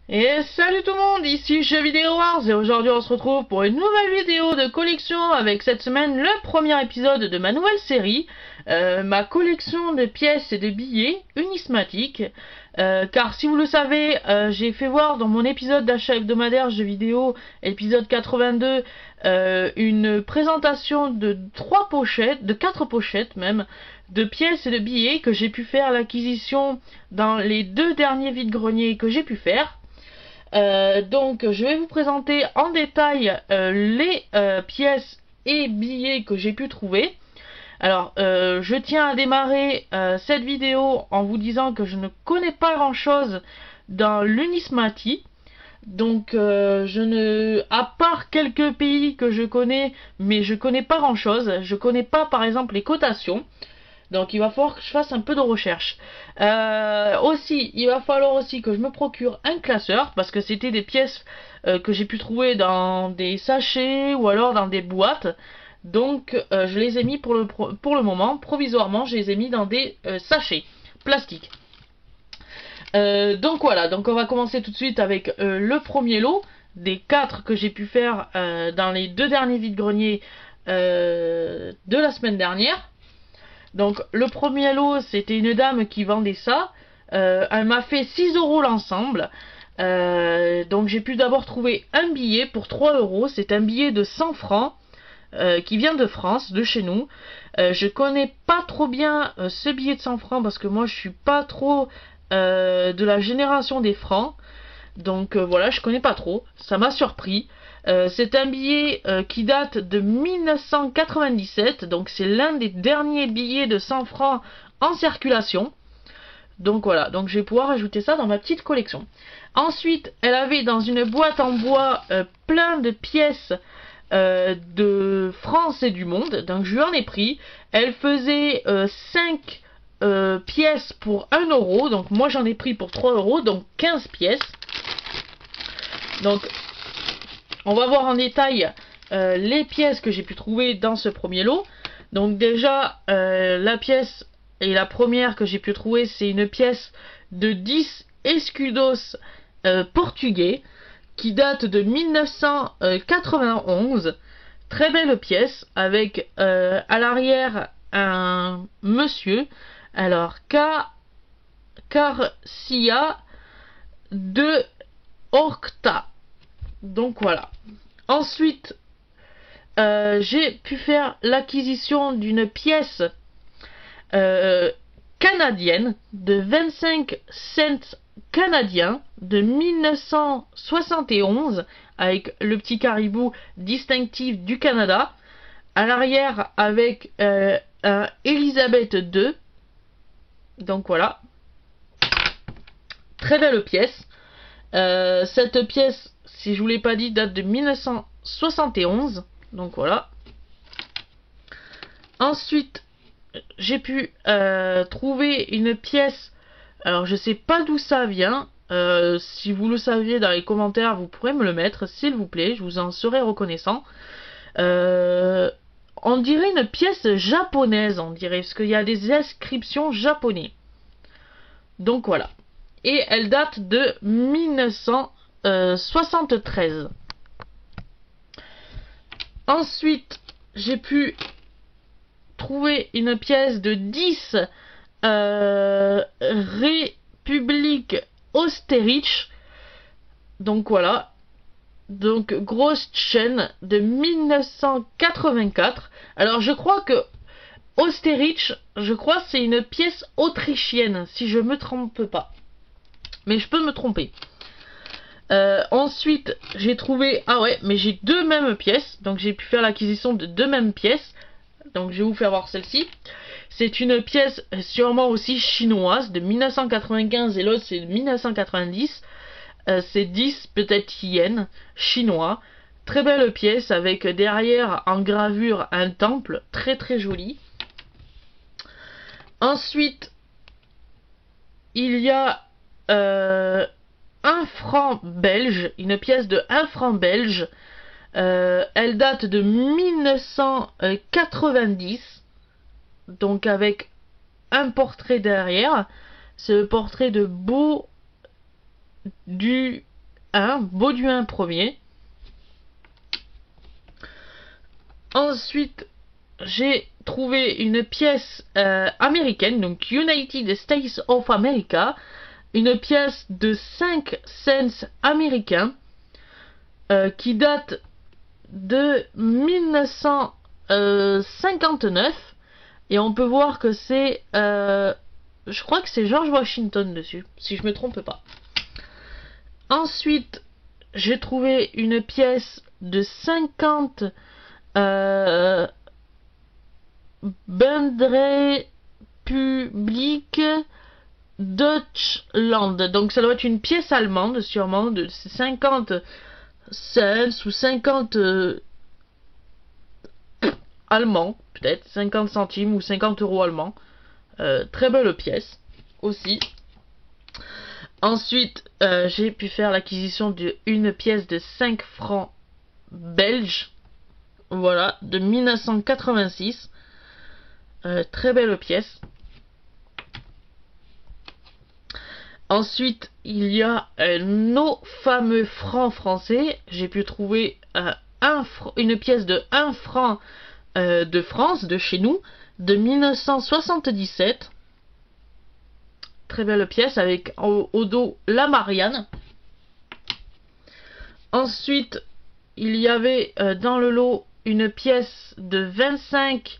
Et salut tout le monde, ici Jeux Vidéo Wars et aujourd'hui on se retrouve pour une nouvelle vidéo de collection avec cette semaine le premier épisode de ma nouvelle série, ma collection de pièces et de billets unismatiques. Car si vous le savez, j'ai fait voir dans mon épisode d'achat hebdomadaire Jeux Vidéo, épisode 82, une présentation de 4 pochettes même, de pièces et de billets que j'ai pu faire l'acquisition dans les 2 derniers vides-greniers que j'ai pu faire. Donc je vais vous présenter en détail les pièces et billets que j'ai pu trouver. Alors je tiens à démarrer cette vidéo en vous disant que je ne connais pas grand chose dans l'Unismati. Donc à part quelques pays que je connais, mais je connais pas grand chose. Je connais pas par exemple les cotations. Donc il va falloir que je fasse un peu de recherche. Aussi, il va falloir aussi que je me procure un classeur, parce que c'était des pièces que j'ai pu trouver dans des sachets ou alors dans des boîtes. Donc je les ai mis pour le moment, provisoirement, je les ai mis dans des sachets plastiques. Donc voilà, donc on va commencer tout de suite avec le premier lot des 4 que j'ai pu faire dans les 2 derniers vides-greniers de la semaine dernière. Donc le premier lot, c'était une dame qui vendait ça. Elle m'a fait 6 € l'ensemble. Donc j'ai pu d'abord trouver un billet pour 3 €. C'est un billet de 100 francs qui vient de France, de chez nous. Je connais pas trop bien ce billet de 100 francs parce que moi je suis pas trop de la génération des francs. Donc voilà, je connais pas trop. Ça m'a surpris. C'est un billet qui date de 1997, donc c'est l'un des derniers billets de 100 francs en circulation. Donc voilà, donc je vais pouvoir ajouter ça dans ma petite collection. Ensuite, elle avait dans une boîte en bois plein de pièces de France et du monde, donc je lui en ai pris. Elle faisait 5 pièces pour 1 €, donc moi j'en ai pris pour 3 €, donc 15 pièces. Donc on va voir en détail les pièces que j'ai pu trouver dans ce premier lot. Donc déjà, la pièce et la première que j'ai pu trouver, c'est une pièce de 10 escudos portugais qui date de 1991. Très belle pièce avec à l'arrière un monsieur. Alors, Carcia de Horta. Donc voilà. Ensuite, j'ai pu faire l'acquisition d'une pièce canadienne de 25 cents canadiens de 1971 avec le petit caribou distinctif du Canada. À l'arrière avec un Elizabeth II. Donc voilà. Très belle pièce. Cette pièce, si je vous l'ai pas dit, date de 1971. Donc voilà. Ensuite, j'ai pu trouver une pièce. Alors je sais pas d'où ça vient. Si vous le saviez dans les commentaires, vous pourrez me le mettre, s'il vous plaît. Je vous en serai reconnaissant. On dirait une pièce japonaise, on dirait, parce qu'il y a des inscriptions japonaises. Donc voilà. Et elle date de 1973. Ensuite, j'ai pu trouver une pièce de 10 République Austerlitz. Donc voilà. Donc grosse chaîne de 1984. Alors je crois que Austerlitz, c'est une pièce autrichienne, si je me trompe pas. Mais je peux me tromper. Ensuite, j'ai trouvé... Ah ouais, mais j'ai 2 mêmes pièces. Donc j'ai pu faire l'acquisition de 2 mêmes pièces. Donc je vais vous faire voir celle-ci. C'est une pièce sûrement aussi chinoise de 1995 et l'autre c'est de 1990. C'est 10 peut-être yens chinois. Très belle pièce avec derrière en gravure un temple très très joli. Ensuite, il y a 1 franc belge, une pièce de 1 franc belge. Elle date de 1990, donc avec un portrait derrière. C'est le portrait de Beau du 1, Bauduin premier. Ensuite, j'ai trouvé une pièce américaine, donc United States of America, une pièce de 5 cents américains qui date de 1959 et on peut voir que c'est je crois que c'est George Washington dessus, si je me trompe pas. Ensuite, j'ai trouvé une pièce de 50 Bundesrepublik Deutschland. Donc ça doit être une pièce allemande, sûrement, de 50 cents ou 50 allemands, peut-être, 50 centimes ou 50 euros allemands. Très belle pièce, aussi. Ensuite, j'ai pu faire l'acquisition d'une pièce de 5 francs belges. Voilà, de 1986. Très belle pièce. Ensuite, il y a nos fameux francs français. J'ai pu trouver une pièce de 1 franc de France, de chez nous, de 1977. Très belle pièce avec au dos la Marianne. Ensuite, il y avait dans le lot une pièce de 25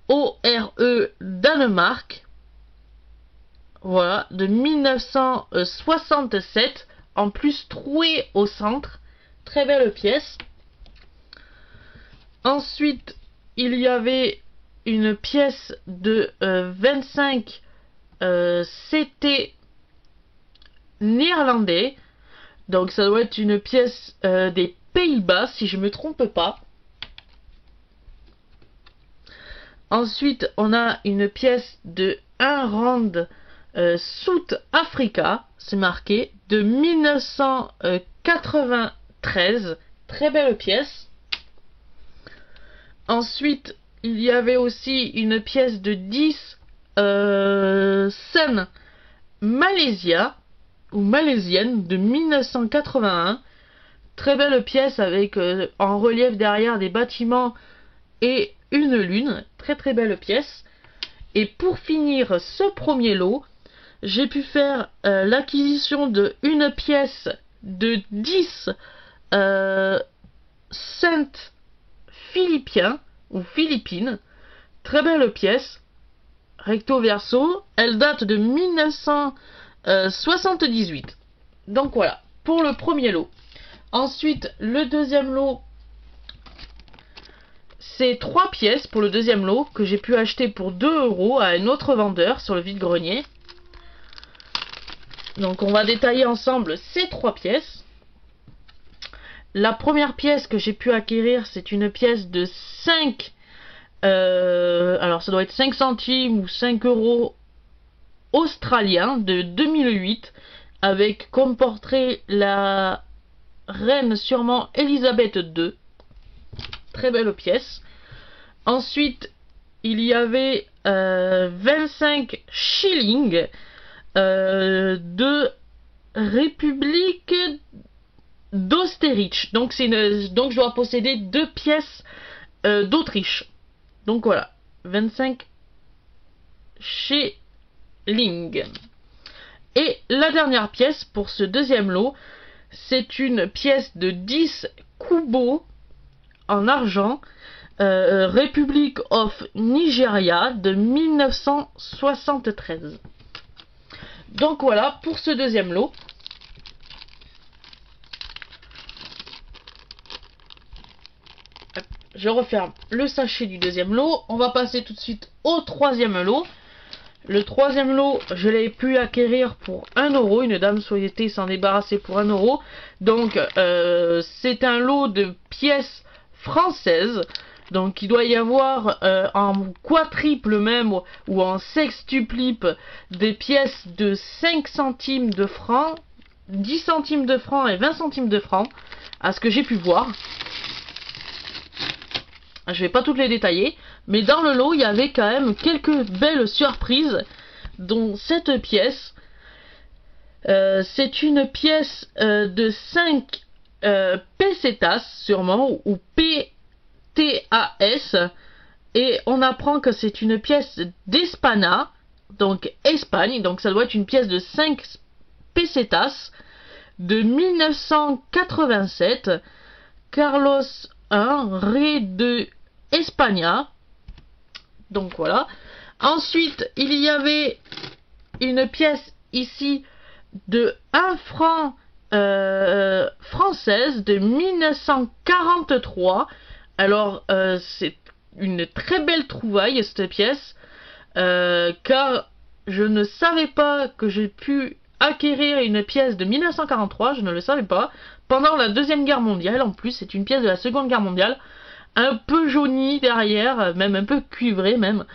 ORE Danemark. Voilà, de 1967, en plus trouée au centre. Très belle pièce. Ensuite, il y avait une pièce de 25 CT néerlandais. Donc ça doit être une pièce des Pays-Bas, si je me trompe pas. Ensuite, on a une pièce de 1 rand South Africa, c'est marqué, de 1993. Très belle pièce. Ensuite, il y avait aussi une pièce de 10 Sen Malaysia, ou malaisienne, de 1981. Très belle pièce avec en relief derrière des bâtiments et une lune. Très très belle pièce. Et pour finir ce premier lot, j'ai pu faire l'acquisition de une pièce de 10 cents philippiens ou philippines. Très belle pièce, recto verso. Elle date de 1978. Donc voilà, pour le premier lot. Ensuite, le deuxième lot, c'est 3 pièces pour le deuxième lot que j'ai pu acheter pour 2 euros à un autre vendeur sur le vide-grenier. Donc on va détailler ensemble ces 3 pièces. La première pièce que j'ai pu acquérir, c'est une pièce de 5 alors ça doit être 5 centimes ou 5 euros australiens de 2008, avec comme portrait la reine sûrement Elisabeth II. Très belle pièce. Ensuite, il y avait 25 shillings de République d'Austerlitz. Donc je dois posséder 2 pièces d'Autriche. Donc voilà, 25 shillings. Et la dernière pièce pour ce deuxième lot, c'est une pièce de 10 kobo en argent, Republic of Nigeria de 1973. Donc voilà pour ce deuxième lot. Je referme le sachet du deuxième lot. On va passer tout de suite au troisième lot. Le troisième lot, je l'ai pu acquérir pour 1 euro. Une dame souhaitait s'en débarrasser pour 1 euro. Donc c'est un lot de pièces françaises. Donc il doit y avoir en quadruple même ou en sextuplipe des pièces de 5 centimes de francs, 10 centimes de francs et 20 centimes de francs, à ce que j'ai pu voir. Je vais pas toutes les détailler, mais dans le lot il y avait quand même quelques belles surprises, dont cette pièce C'est une pièce de 5 pesetas sûrement, ou PTAS, et on apprend que c'est une pièce d'España, donc Espagne, donc ça doit être une pièce de 5 pesetas de 1987, Carlos I, rey de España. Donc voilà. Ensuite, il y avait une pièce ici de 1 franc française de 1943. Alors, c'est une très belle trouvaille cette pièce, car je ne savais pas que j'ai pu acquérir une pièce de 1943, je ne le savais pas, pendant la Deuxième Guerre mondiale. En plus, c'est une pièce de la Seconde Guerre mondiale, un peu jaunie derrière, même un peu cuivrée même,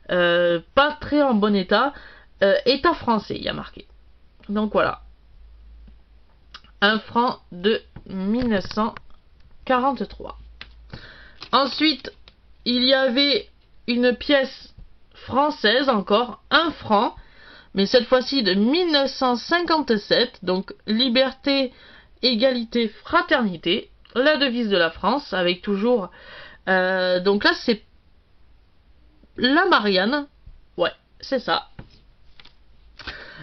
pas très en bon état, état français, il y a marqué. Donc voilà, 1 franc de 1943. Ensuite, il y avait une pièce française encore, 1 franc, mais cette fois-ci de 1957, donc liberté, égalité, fraternité, la devise de la France, avec toujours, donc là c'est la Marianne, ouais, c'est ça.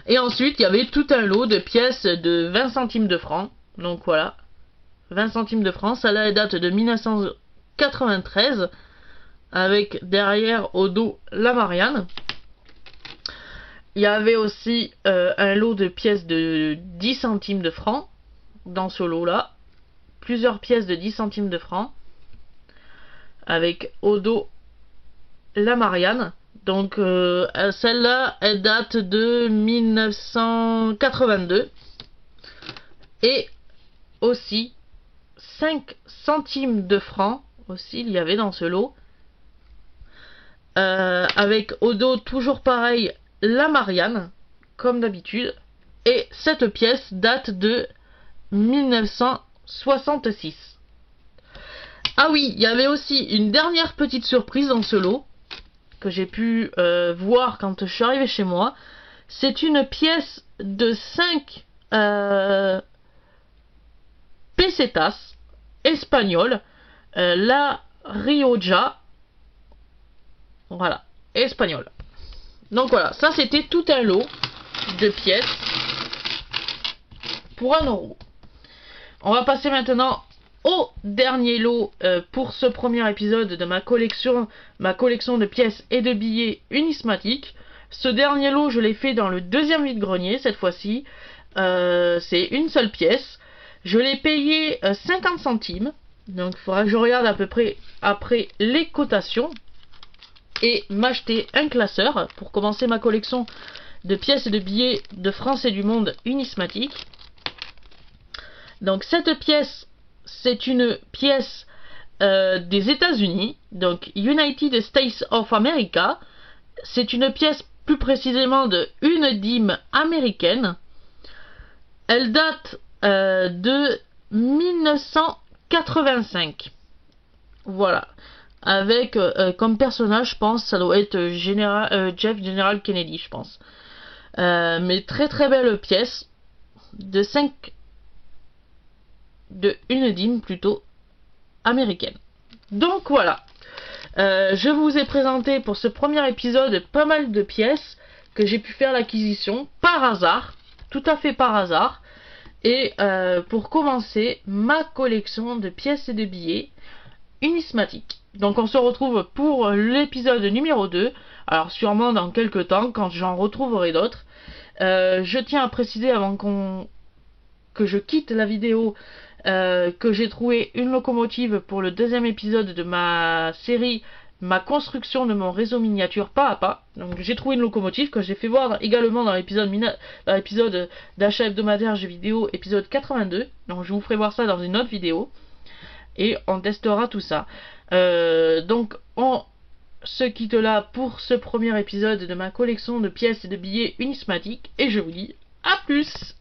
Et ensuite, il y avait tout un lot de pièces de 20 centimes de francs, donc voilà, 20 centimes de francs, ça là date de 1993, avec derrière au dos la Marianne. Il y avait aussi un lot de pièces de 10 centimes de francs dans ce lot-là. Plusieurs pièces de 10 centimes de francs. Avec au dos la Marianne. Donc celle-là, elle date de 1982. Et aussi 5 centimes de francs. Aussi, il y avait dans ce lot. Avec au dos toujours pareil la Marianne, comme d'habitude, et cette pièce date de 1966. Ah oui, il y avait aussi une dernière petite surprise dans ce lot, que j'ai pu voir quand je suis arrivé chez moi. C'est une pièce de 5 pesetas espagnoles, la Rioja, voilà, espagnole. Donc voilà, ça c'était tout un lot de pièces pour 1 euro. On va passer maintenant au dernier lot pour ce premier épisode de ma collection de pièces et de billets unismatiques. Ce dernier lot, je l'ai fait dans le deuxième vide-grenier cette fois-ci. C'est une seule pièce. Je l'ai payé 50 centimes. Donc il faudra que je regarde à peu près après les cotations. Et m'acheter un classeur pour commencer ma collection de pièces et de billets de France et du monde unismatiques. Donc cette pièce, c'est une pièce des États-Unis, donc United States of America. C'est une pièce plus précisément de 1 dime américaine. Elle date de 1985. Voilà. Avec comme personnage, je pense, ça doit être Jeff General Kennedy, je pense. Mais très très belle pièce de 1 dime plutôt américaine. Donc voilà, je vous ai présenté pour ce premier épisode pas mal de pièces que j'ai pu faire l'acquisition par hasard, tout à fait par hasard. Et pour commencer ma collection de pièces et de billets unismatiques. Donc on se retrouve pour l'épisode numéro 2. Alors sûrement dans quelques temps quand j'en retrouverai d'autres. Je tiens à préciser avant que je quitte la vidéo que j'ai trouvé une locomotive pour le deuxième épisode de ma série ma construction de mon réseau miniature pas à pas. Donc j'ai trouvé une locomotive que j'ai fait voir également dans l'épisode d'achat hebdomadaire jeux vidéo épisode 82. Donc je vous ferai voir ça dans une autre vidéo. Et on testera tout ça. Donc on se quitte là pour ce premier épisode de ma collection de pièces et de billets unismatiques. Et je vous dis à plus!